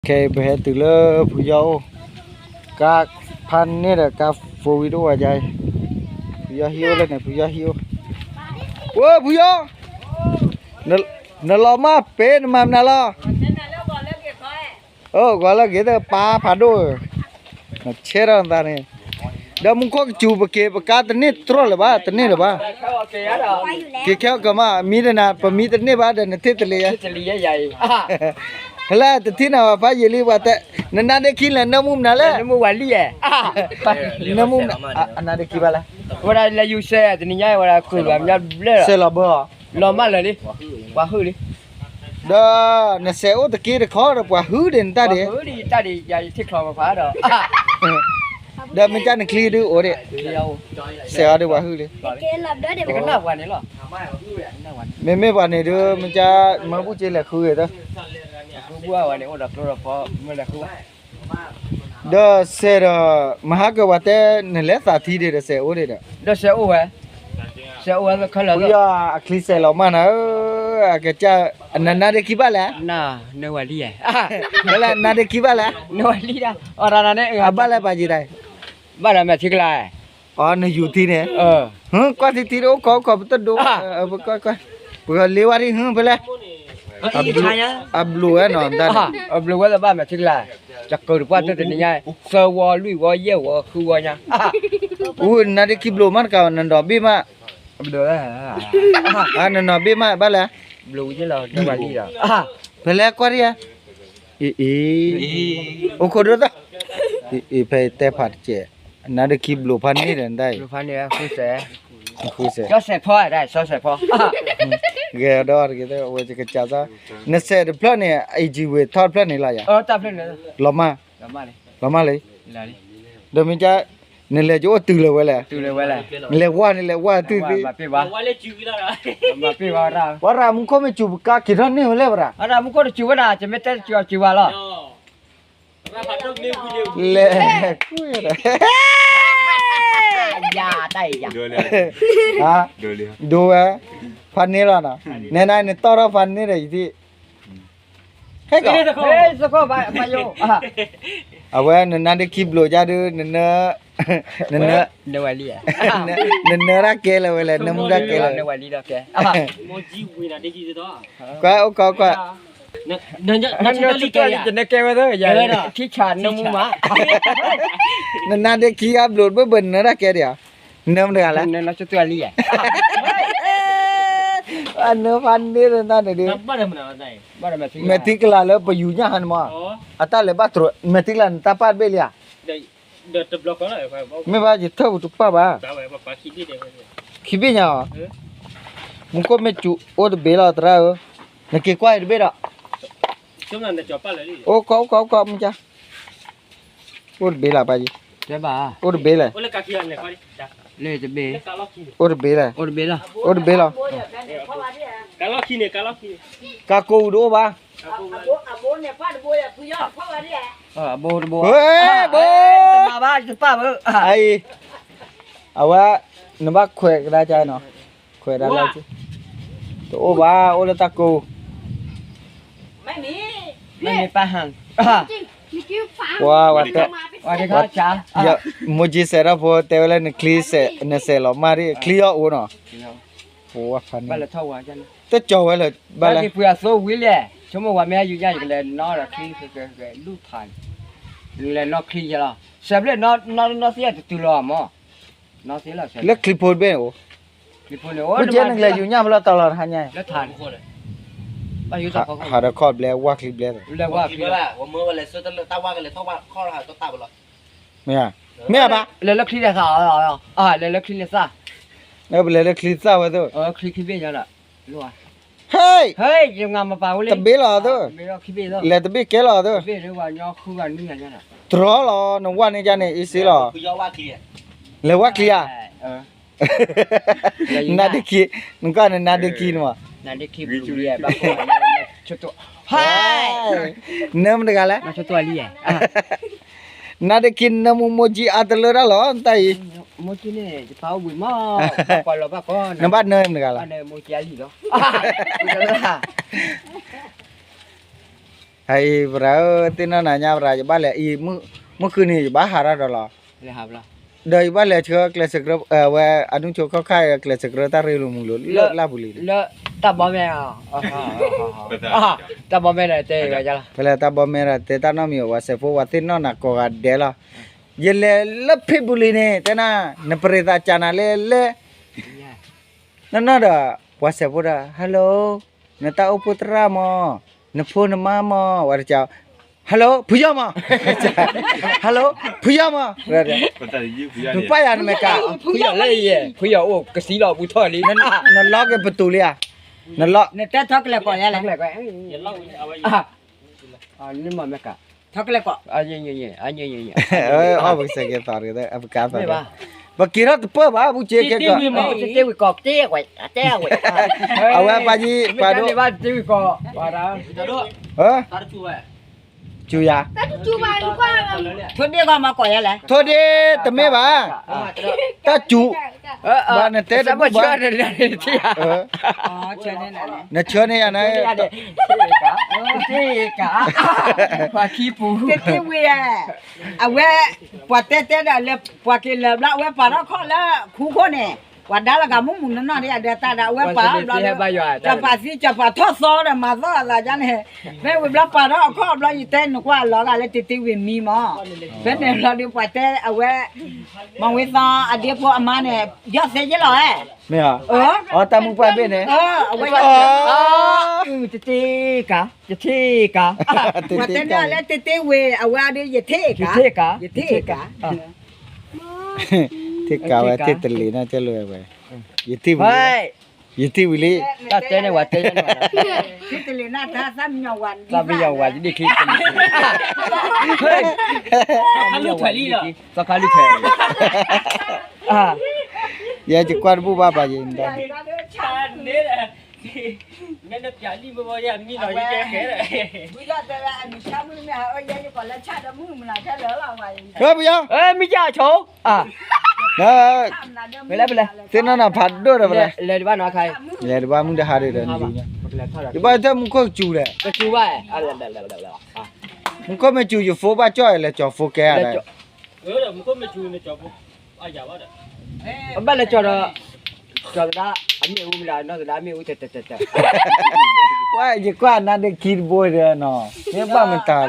Kể về từ lơ phụ dâu các pan này là các phụ video ở đây phụ dâu hiu lên này phụ dâu hiu ôi phụ dâu nó lo mà bé mà lo gọi là cái đó pa phá đồ nó chết rồi ta này đó muốn có chụp cái cá tên này trôi là ba tên này là ba cái kéo cơ mà mi đây nè pa mi tên này ba đây nó thiếtเลยHala, tadi na apa je lihat tak? Nana ada kila, namu mana lah? Namu wali namu nana ada kila lah. Wala la you say ni nyai wala ku lam nya ble. Sela ba. Lo ma la đi. Wa hư đi. Dah, na seo tak kira kau dah buat hu den tadi. Hư đi ta đi ya thích kho ma phá đó. Dah macam nak clear tu ore. Seo ada buat hu ni. Cái nào quan này lo. Meme buat ni tu macam mampu je lah hu itu. Gua wa ne oda pro po me la ku. Dah sera mahakawate nilai sathi dia seo ore dah. Đó sẽ u hả? Sẽ u nó khá là. Ya, akli selo mana? Kerja nana ada kibal lah. Na, no wali Kalau nana ada kibal lah. No wali dah. Orang này Abal lah paji dah. ba là mẹ thích lại. Nó yuti nè. Qua thì tiro có betul do. Qua. Bukan lewari bela. Ablu nó dah. Ablu wa ba mẹ thích lại. Chắc cơ được qua tới tình nhai. Sơ wa lui wa ye wa khu wa nha. Nade kiblo man kau nando bima. Ablu Nando bima bala. Ablu chứ là no wali đó. Bela qua dia. Kau dah tak? Phải teh phát je. Nade kiblo pan ni dan dai. Lu phán này khu sẽ. Khu se. Cho sẽ phò đây, cho sẽ phò. Gaya dor gitu. Wajah kerja sa. Nase plan ni, IGW third plan ni lah ya. Ta plan nữa. Lama. Lama lagi. Là đi. Dah macam nilai jo tu lah wala. Tu le wala. Nilai wa tu. Ba pi ba. Wala chu la. Ba pi ba ra. Wara muka me cuba kira ni wala wara. Ara mu ko chu na, che me te chu wa lo. Le, kuya. Ya, dai ya. Ha? Dua. Panira na. Nena ni tora panira itu. Hei soko ba yo. Awan nena de kiblo jadu nena Ne wali ya. nena rakel wala nemu rakel. Ne wali dah ke. Moji wina de ji đó. Kau. Nó ne ke wa thôi. Ya. Thi chan no mu ma. Nena de ki upload bener rakel dia. Nem dia lah. Nó cho tu wali ya. Anu pandir entah ni. Ba dah mana dai. Ba da me thi. Metik lah le payunya han ma. Ata le batro metik lah tapat belia. Dai de block đó rồi phải. Me ba je tahu tu pa ba. Ba ba ki đi de. Kibinya. Mungko me chu od bela tra. Na ke kwai de bela. Chúng là cho ba lại đi. Kau macam. Od bela pa je. Thế bà. Od bela. Ole ka ki này coi đi. Le te be. Od bela. Or be la. Od bela. Kalau ki này. Ka ko do ba. Bo. Hei, bo. Ma ba chứ pa bơ. Ai. Awa nampak kue dah jai no. Kue dah lah. Tu ba, ole tako. Mày pa hàng. Wah, wate. Wa đi khó cha. Ya, muji sera po tewala ni clear ne selo mari clear uno. Wah, Ba funny. là thâu à chân. Te chow le Ba bala. cái phụ số quý lệ. Chúng mà qua mẹ yu nha cái nó là khi cái lúc thành. Là nó khi cho nó. Sắp lên nó sẽ từ lò mà. Nó sẽ là Le clip pod be o. cái phụ nữ. Muji nang le yunya mala talar hanya. Nó thành. Ba yu sao không? Ha da call ble wa clip ble. Là qua Thì là của mưa là sơ tao qua cái này thao qua kho là tao tạo rồi. Mea. Mea ba. là khi là sao rồi. Là khi là sao? Ne ble le clip sa wa tu. Khi biết cho là. Luôn. Hey, Hey, dùng ngàm mà vào lên. ta be la tu. Bây giờ khi biết rồi. Le ta be ke la tu. Biết rồi vào nhau khu gần như thế nào. Tro lo no wa ni ja ni isi lo. Cứ do qua kia. Le wa clear. Là Na de ki, nungka na de ki no. Là đi khi bự lìa bác cô cho tôi. Hai. Nem de gala. Nó cho tôi lìa. Na de ki namu moji atlera lo antai. Một cái này thì pháo bụi mò. Còn là bác con. Nambat nem de gala. Anh này một cái gì đó. ไอ้เราที่นั่นน่ะยามราจะบ้านแหละอีมื้อคืนนี้บ้าหาราดอล เลยครับล่ะ เดยบ้านแหละเชื่อเกลสกรว่าอนุโชคเข้าค่ายเกลสกรตาเรลุมุลุเลลาบุรี แล้วตาบ่แม่อ่ะตาบ่แม่เลยเต้ก็จ้ะ เวลาตาบ่แม่ระเตตานามีว่าเสฟว่าตินน่ะก็กาเดล่ะเยเลลฟิบุลีเนี่ยแต่น่ะนปริตาจานาเลนั่นน่ะดะว่าเสฟว่าฮัลโหลนตาอุปตรามอนพูนมามอว่าเจ้าฮัลโหลผู้ยามอฮัลโหลผู้ยามอเด้อไปอันเมกา ผู้ใหญ่เลยผู้ใหญ่โอ้กะสีหล่อผู้ทอลีนั่น นั่นล็อกประตูเลยอ่ะนั่นล็อก เนี่ยแต่ทักเลยก่อนอะไร ทั้งแหละก็ อย่าเล่าเอาไว้ นี่มาแม่กะ ทักเลยก่อน เย่ เอาไปใส่กันต่อเลยเอาไปกาต่อเลยบักกี้เราเปิ้ลบ้าบุเจ๊กันก็ เจ้าวิกอกเจ้าไว้เจ้าไว้ เอาไว้ปาจีปาดู บ้านจิ้วก็ว่าดา เออ ตาจูไว้ จูยา ทุนเดียวก็มาก่อนอะไร โทษดีแต่ไม่บ้าตาจูบ้านเนี่ยเต้ แต่บ่เชื่อเลยที่ เออ อ๋อเชิญนี่นะ เนี่ยเชื่อเนี่ยนะ ที่กะว่าขี้ปู เจ้าวิเอาไว้ปวดเต้ๆเลยปวดกินเลยแล้วไว้ปาราข้อแล้วคู่คนเนี่ยว่าดาละกามุมุนนั่นเนี่ยเดี๋ยวตาเอาไว้ปาจะปาสิจะปาทอดซอเนี่ยมาซออะไรจังเนี่ยแม่วิบลาปาราข้อแล้วอยู่เต้นกว่าล้อกันเลยติวิมีมั้งเป็นเนี่ยเราดูปวดเต้เอาไว้มองวิซาอดีตพวกอามาเนี่ยยอดเสียเยอะเลย ไม่เหรออ๋อตามึงไปเป็นเนี่ย เอาไว้ จะที่กะว่าแต่เนี่ยแล้วเต้เวเอาไว้ดิอย่าเท่กะอย่าเท่กะ ที่กาวที่ตลีน่าจะรวยไปยี่ที่วิ เฮ้ย ยี่ที่วิลี ta tên này quả tên này คิดเลยนะถ้าซ้ำยาวัน ta bây giờ quả đi khi tênถ้าลูกถอยลี่เหรอ ta khai đi thề à อย่าจะกวนผู้บ้าไปยินได้ ชาเนี่ยแหละงั้นจะจ่ายรีบมาอย่างนี้หน่อยแกแค่ไหน วิจารณ์แต่ละอันชามือเนี่ยเอ้ยยังก่อนแล้วชาดมือมันน่ะชาเหลือเราไว้ เฮ้ยพี่ยัง ê mi cha chỗ à นะ ไปเลยไปเลย เส้นนั้นผัดด้วยนะไปเลย lên đi ba nói khai เลยบ้ามึงจะหาได้เลยนี่ lên thôi rồi ที่บ้านถ้ามึงก็จูเลย cái chú vậy à là à มึงก็ไม่จูอยู่โฟบ้าจ้อยเลยจ่อโฟแกอะไร เออเดี๋ยวมึงก็มาจูในจอบอย่าว่าเด้อ bắt là cho đó cho đó anh yêu mình là nó đã yêu tệ tệ tệ ว่าอย่ากว่านั่นได้คิดบ่ได้เนาะเนี่ยบ้ามันตาย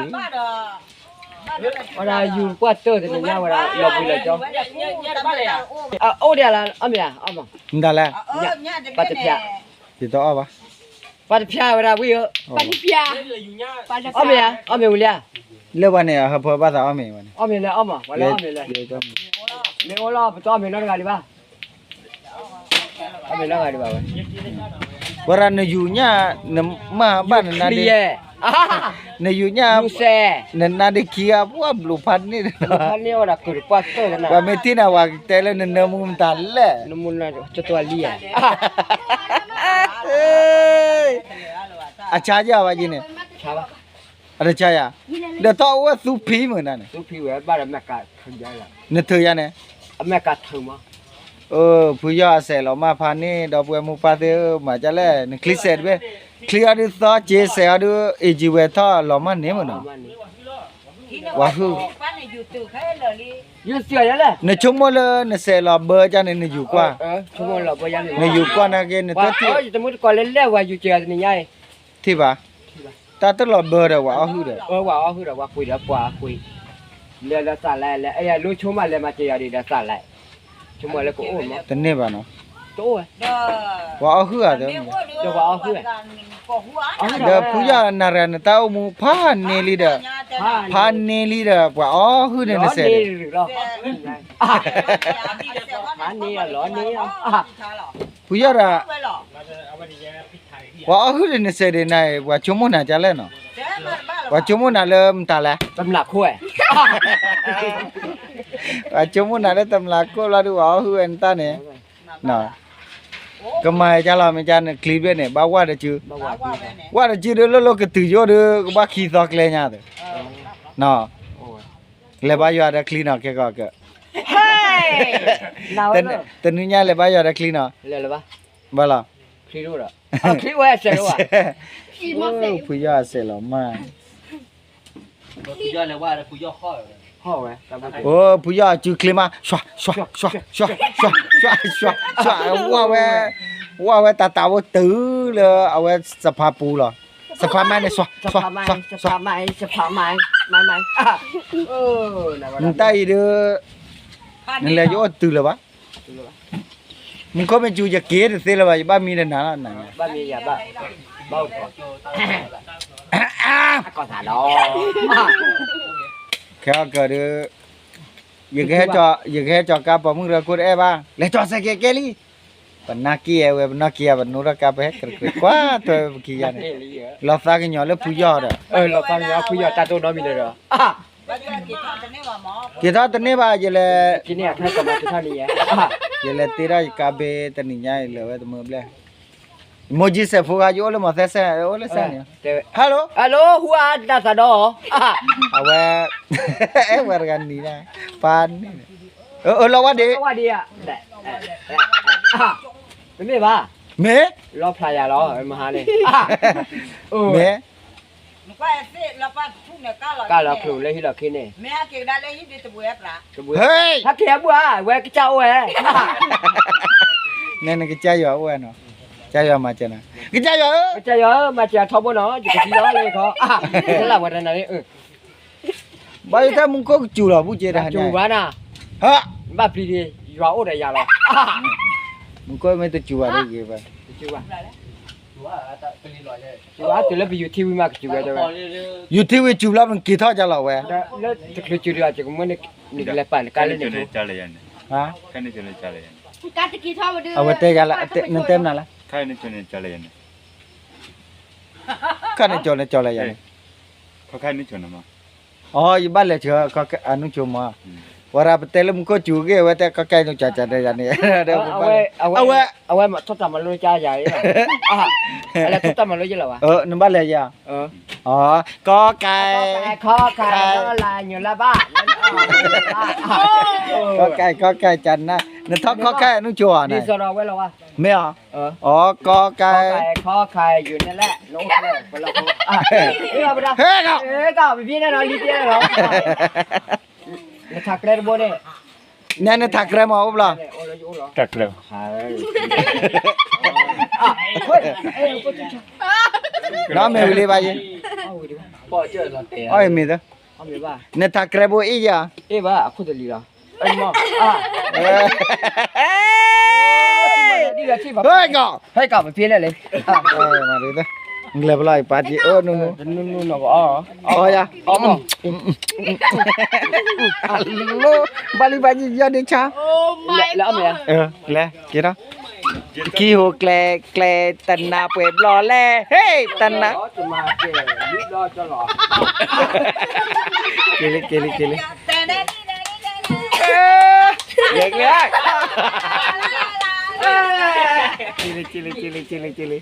mà là yêu quá tơ thì nhau mà là lộc vì là cho à ô đây là âm à âm à นั่นแหละ bắt tập pia ติดต่อป่ะ bắt tập pia mà bây giờ เดี๋ยวอยู่เนี่ย âm à ulia เรื่องวันนี้ครับพอภาษาอเมริกัน âm là âm à mà là âm là mình ô lo cho mình nó ra đi ba âm nó ra đi ba ว่ารันอยู่เนี่ยนมาบ้านนั่น đi ดิ về ในอยู่เนี่ย lu xe นั่นนั่นดิขี้อ่ะพวกบลูพันนี่ kan ni ora kur pas tu na ว่าเมตินาว่าเตลนนมุมตันแหละ namun na cetua lia อาชาญาว่าจีเนี่ย siapa อาชาญาเดี๋ยวต่อว่าสุพีเหมือนนั่น tu pi we ba la meka khanja la นึกเธอยังเนี่ย meka thu ma ผู้ย่อเสร็จแล้วมาพานี่ดอกบัวมุปาเตอมาจะแลนคลิเสร็จเว้ยเคลียร์ดิต่อเจเสียดูเอจิเวท่อหลอมันเนี่ยมันว่าคือ yu sia ya la ในชั่วโมงละในเสร็จแล้วเบอร์จะในอยู่กว่า chumo la bo ya ในอยู่กว่านะแกในตัว wa ที่ tu mu ko le le wa yu chia ni nyai ที่ป่ะตาตลอดเบอร์เด้อว่าเอาคือเด้อ wa hu da wa kui da kwa kui le la sa la le ai lu chuma le ma chia di da sa la chumo le ko o ma ตะเนี่ยป่ะเนาะ to ว่าเอาคืออ่ะเด้อ เดี๋ยวผู้ย่านารานตาอุมูพาเนลีเด้อพาเนลีเด้อว่าอ๋อคือเนี่ยเสร็จ lo ha ni lo ni ผู้ย่าระ เอาไปดีแกพิไทยที่ ว่าอ๋อคือเนี่ยเสร็จในว่าชั่วโมงน่ะจะแล้วเนาะว่าชั่วโมงน่ะเริ่มตาแล้ว tâm lạc khuê ว่าชั่วโมงน่ะแล้วตำลาก็ลาดูว่าอ๋อคืออันตาเนี่ยเนาะก็มาจะเราไม่จันคลิปเนี่ยบ่าว่าจะจื้อว่าจะจื้อเด้อโลกก็ตื่นอยู่เด้อก็บ่ขี้ซอกเลยญาเด้อเนาะเลยบ่าอยู่อะคลีนก็ก็ nào แต่นี่ญาเลยบ่าอยู่อะคลีน lên là ba บ่ล่ะ khi rồi à khi quay sẽ rồi à ผู้ย่าเสร็จแล้วมา ผู้ย่อเลยว่าผู้ย่อข้อ ဟောပဲတပတ် โอ้ผู้ย่อจูคลิมาชวชวชวชวชวชวชวชวว่าเว้ตาว่าตื้อเลยเอาไว้สภาปูเหรอสภาแม่เนี่ยชวชวชวชว စပါမိုင်းมึงใต้เด้อนั่นแหละโยตื้อเลยปะมึงก็เป็นจูจะเกตเสียแล้วปะบ้ามีแต่หนาหนา ဘာမြေရပါဘောက်ကောကောသာတော့ แค่ก็เด้อยังแค่จอกาปมึงเรกูเอ้บ้างแล้วจอสักแกลี่ปนักกี้เว้ปนักกี้ปนูรกาไปกระกว่าตัวกี่ยันเราฟังกันอยู่แล้วผู้ย่อเด้อ เราฟังยาผู้ยาตาโตน้อยมีเลยเหรอ กี่ท่าตัวนี้บ้าเจเลย กินเนี่ยถ้ากับมาที่เท่านี้อ่ะ เจเลยตีได้กาเบตันนี่ใหญ่เลยเว้ตัวมือเปล่าโมจิเซฟูกาโยเลยมาเซ่โอ้เลยเซ่เนี่ยฮัลโหล ฮัลโหลหัวตาสะดอ เอาไว้เวรกันนี่นะปานนี่เราว่าดี ว่าดีอ่ะไม่บ้า เม รอพลายาล้อมาหาเลย เม ก็สิเราปะทุกเนี่ยก็ ก็เราครูเลยที่เราคิดเนี่ย แม่เก่งได้เลยที่ดิตบุยปลา เฮ้ย ถ้าเขียบว่าแวกเจ้าแว เนี่ยนึกใจอยู่เอาไว้เนาะใจอยู่มาเจนะกิใจอยู่ เจ้าเยอะมาจากท็อปบนเนาะอยู่ที่ล้อเลยเขานั่นแหละวันนั้นนี่บายถ้ามึงก็จูหรอผู้เจได้ จูบ้านะ ฮะ บ้าพลีดีรอโอ้ได้ยาหรอ มึงก็ไม่ต้องจูอะไรกี่ไป จูบ้า ว่าเป็นลอยเลย จูบ้าตัวเล็กไปอยู่ทีวีมากจูบ้าจ้ะ อยู่ที่วิจูแล้วมันกี่ท่อจะหล่อเว้ย แล้วจะคือจูเรียจะกูมันนี่เล็บปานการเล่นเนี่ย चले जाने ฮะ खाने चले चले जाने เอาไว้เตะกันละนั่นเต็มนั่นละ खाने चले चले जाने ข้าในจอในจออะไรอย่างนี้ खाने चले माँ อ๋ออยู่บ้านเลยเชื่อก็อนุชมมาว่าเราไปเตะแล้วมึงก็จูเก้ไว้แต่ก็ใกล้ต้องจ่ายได้ยันนี่เดี๋ยว เอาไว้มาทดสอบมันรู้จ้าใหญ่อะไรทดสอบมันรู้ยังหรอวะ นั่นบ้านเลยย่าอ๋อก็ไก่ ข้อไก่ลายอยู่ละบ้า ก็ไก่จันนะนั่นท้อก็ไก่อนุชว นี่ นะ สระไว้แล้ววะ ไม่อ๋ออ๋อก็ไก่ ข้อไก่อยู่นั่นแหละน้องเลยคนละคนเฮ้ยเอาไปละ เฮ้ยก็ ก็พี่เนี่ยนอนรีบเนี่ยเหรอถักเลยบ่เนี่ย เนี่ยถักแรมเอาเปล่า टक लो น้องไม่วิลีไปยัง ปอเจอแล้ว อ๋อไม่ได้ เอาไม่บ้า เนี่ยถักแรมบ่อีจ้ะ เอ้บ้าคุณจะลีละไอ้หมอนี่แหละที่แบบ เฮ้ยก็ ให้กลับไปเพี้ยนเลย มาดูดิมึงเล็บลอยปาจีนู่น นู่นอ๋อ อ๋อจ้ะอ๋อบาลีบาจียอดดิชา แล้วเมีย เลยกี่นะกี่หัวแกลตันนาเปิดรอแล่เฮ้ยตันนา จะมาเกลิดรอจะหรอ เกลิ แต่ได้นี่ เด็กเลยจิลิ